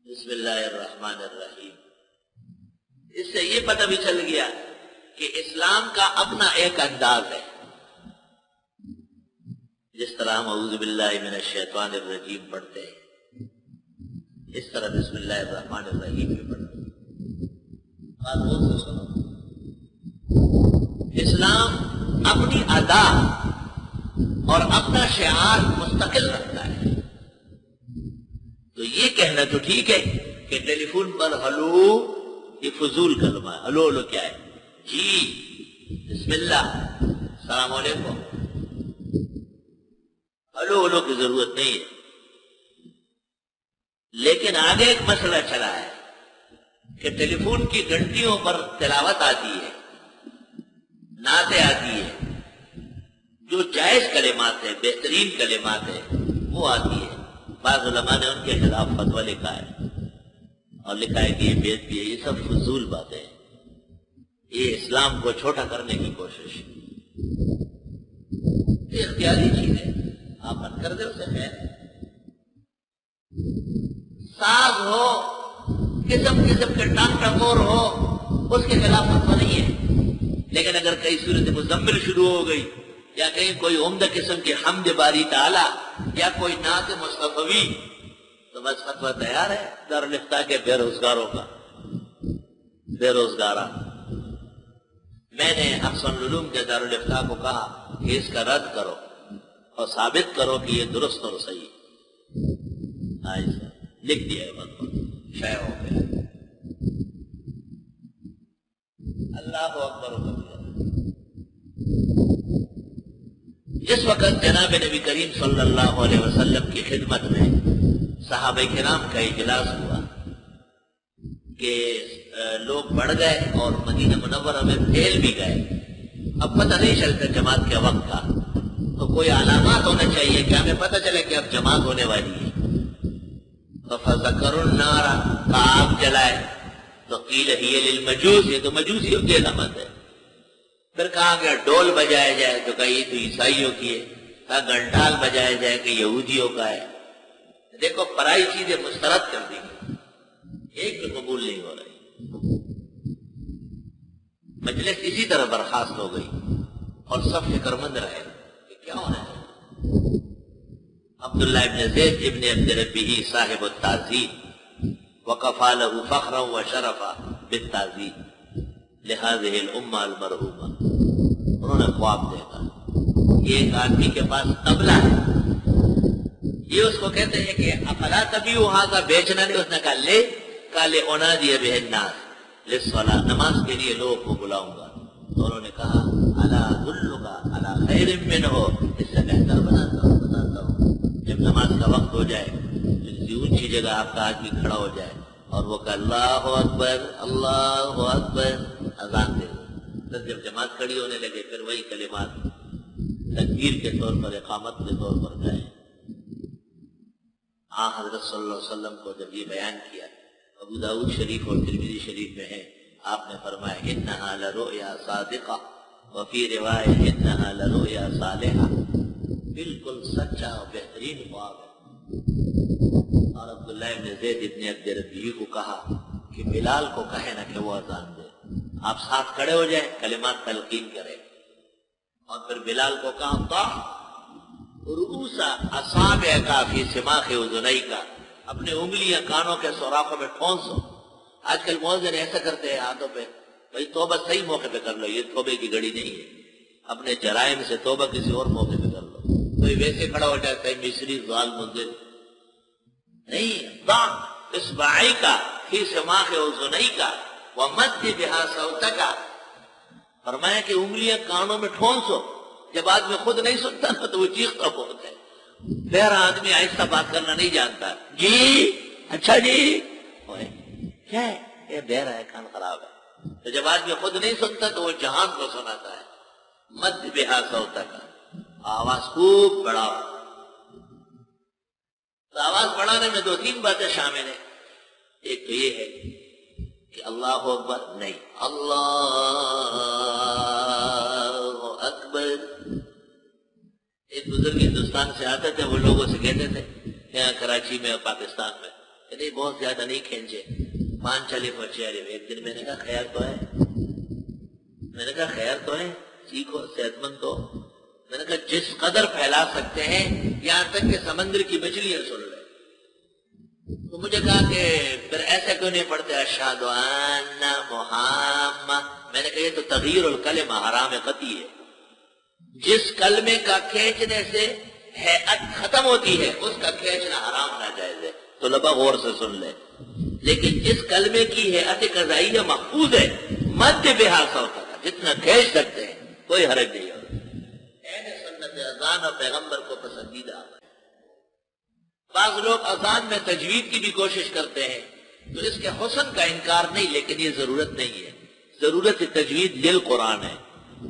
بسم اللہ الرحمن الرحیم. اس سے یہ پتہ بھی چل گیا کہ اسلام کا اپنا ایک انداز ہے. جس طرح ہم اعوذ باللہ من الشیطان الرجیم پڑھتے ہیں اس طرح بسم اللہ الرحمن الرحیم بھی پڑھتے ہیں. بات بہت سے سنو. اسلام اپنی ادا اور اپنا شعار مستقل رکھتا ہے. تو یہ کہنا تو ٹھیک ہے کہ ٹیلی فون پر ہلو یہ فضول کلمہ ہے. ہلو ہلو کیا ہے؟ جی بسم اللہ السلام علیکم. ہلو ہلو کی ضرورت نہیں ہے. لیکن آگے ایک مسئلہ چلا ہے کہ ٹیلی فون کی گھنٹیوں پر تلاوت آتی ہے، نعتیں آتی ہے، جو جائز کلمات ہیں، بہترین کلمات ہیں وہ آتی ہے. بعض علماء نے ان کے خلاف فتویٰ لکھا ہے اور لکھا ہے کہ یہ بےدبی ہے، یہ سب فضول باتیں ہیں، یہ اسلام کو چھوٹا کرنے کی کوشش. یہ اختیاری چیز ہے، آپ بند کر دیں اسے. خیر ساز ہو، قسم قسم کے ٹانگ ٹکور ہو، اس کے خلاف فتویٰ نہیں ہے. لیکن اگر کئی صورت مزمل شروع ہو گئی یا کہیں کوئی عمدہ قسم کی حمد باری تعالی یا کوئی نعت مصطفی تو بس فتویٰ تیار ہے دارالفتاء کے بے روزگاروں کا. بے روزگارہ میں نے احسن العلوم کے دارالفتاء کو کہا کہ اس کا رد کرو اور ثابت کرو کہ یہ درست اور صحیح. لکھ دیا ہے بس شے ہو گیا. اللہ اکبر و کبیرہ. جس وقت جناب نبی کریم صلی اللہ علیہ وسلم کی خدمت میں صحابہ کرام کا اجلاس ہوا کہ لوگ بڑھ گئے اور مدینہ منورہ میں پھیل بھی گئے. اب پتہ نہیں چلتا جماعت کے وقت کا، تو کوئی علامات ہونا چاہیے کہ ہمیں پتہ چلے کہ اب جماعت ہونے والی ہے. فَذَكَرُوا النَّارَ کا آگ جلائے تو قیل ہی للمجوس، یہ تو مجوسیوں کی علامت ہے. پھر کہا گیا ڈول بجائے جائے تو کہا یہ تو عیسائیوں کی ہے. کہا گھنٹال بجائے جائے کہ یہودیوں کا ہے. دیکھو پرائی چیزیں مسترد کر دی گئی، ایک بھی قبول نہیں ہو رہی. مجلس اسی طرح برخاست ہو گئی اور سب فکر مند رہے کہ کیا ہونا ہے. عبداللہ ابن زید ابن عبد ربہ صاحب التعزیب وقفا له فخرا وشرفا بالتعزیب لهذه الامہ المرحومہ. انہوں نے خواب دیکھا کہ ایک آدمی کے پاس طبلہ ہے، یہ اس کو کہتے ہیں کہ افلا تبیعوا ھذا، بیچنا نہیں. اس نے کہا لے، کہا لانادی بہ الناس للصلاۃ، نماز کے لیے لوگوں کو بلاؤں گا. تو انہوں نے کہا الا ادلک علی خیر منہ، اس سے بہتر بتاتا ہوں. جب نماز کا وقت ہو جائے کسی اونچی جگہ آپ کا آدمی کھڑا ہو جائے اور وہ کہ اللہ اکبر اللہ اکبر، اذان دے. پھر جب جماعت کھڑی ہونے لگے پھر وہی کلمات تکبیر کے طور پر، اقامت کے طور پر گئے. حضرت صلی اللہ علیہ وسلم کو جب یہ بیان کیا، ابو داؤد شریف اور ترمذی شریف میں ہے، آپ نے فرمایا انہا لرؤیا صادقہ وفی روایت انہا لرؤیا صالحہ، بالکل سچا اور بہترین خواب ہے. اور عبداللہ ابن زید ابن عبد ربہ کو کہا کہ بلال کو کہے نا کہ وہ اذان دے، آپ ساتھ کھڑے ہو جائیں، کلمات تلقین کریں. اور پھر بلال کو کہا ضع رؤوس اصابعک فی سماخ اذنیک، اپنے انگلیاں کانوں کے سوراخوں میں ٹھونسو. آج کل مؤذن ایسا کرتے ہیں ہاتھوں پہ، بھائی توبہ صحیح موقع پہ کر لو، یہ توبے کی گھڑی نہیں ہے. اپنے جرائم سے توبہ کسی اور موقع پہ کر لو. کوئی ویسے کھڑا ہو جاتا ہے مصری ظالم مزل نہیں. ضع اصبعیک فی سماخ اذنیک ومد بہا صوتک، فرمایا کہ انگلیاں کانوں میں ٹھونسو. جب آدمی خود نہیں سنتا نا تو وہ چیختا بہت ہے. بہرا آدمی آہستہ بات کرنا نہیں جانتا. جی اچھا جی کیا ہے، یہ بہرا ہے، کان خراب ہے. تو جب آدمی خود نہیں سنتا تو وہ جہان کو سناتا ہے. مد بہا صوتک، آواز خوب بڑھاؤ. تو آواز بڑھانے میں دو تین باتیں شامل ہیں. ایک تو یہ ہے کہ اللہ اکبر نہیں، اللہ اکبر. ایک بزرگ ہندوستان سے آتے تھے، وہ لوگوں سے کہتے تھے یہاں کراچی میں اور پاکستان میں کہ نہیں بہت زیادہ نہیں کھینچے، 5 الف اور 6 الف۔ ایک دن میں نے کہا خیر تو ہے، میں نے کہا خیر تو ہے، ٹھیک ہو، صحت مند ہو۔ میں نے کہا جس قدر پھیلا سکتے ہیں یہاں تک کہ سمندر کی مچھلیاں سن لیں۔ تو مجھے کہا کہ پھر ایسے کیوں نہیں پڑھتے اشہد ان محمد؟ میں نے کہا یہ تو تغییر الکلمہ حرام قطعی ہے۔ جس کلمے کا کھینچنے سے ہیئت ختم ہوتی ہے اس کا کھینچنا حرام ناجائز ہے، تو طلبا غور سے سن لیں۔ لیکن جس کلمے کی ہیئت قضائیہ محفوظ ہے، مد بہا صوتا کا جتنا کھینچ سکتے ہیں کوئی حرج نہیں ہوگا۔ اہل سنت اذان اور پیغمبر کو پسندیدہ۔ بعض لوگ اذان میں تجوید کی بھی کوشش کرتے ہیں، تو اس کے حسن کا انکار نہیں، لیکن یہ ضرورت نہیں ہے۔ ضرورت تجوید للقرآن ہے،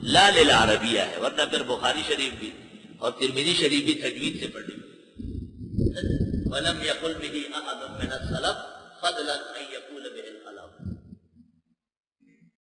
لا للعربیہ ہے، ورنہ پھر بخاری شریف بھی اور ترمذی شریف بھی تجوید سے پڑھی۔ وَلَمْ يَقُلْ بِهِ أَحَدٌ مِّنَ السَّلَفِ فَضْلًا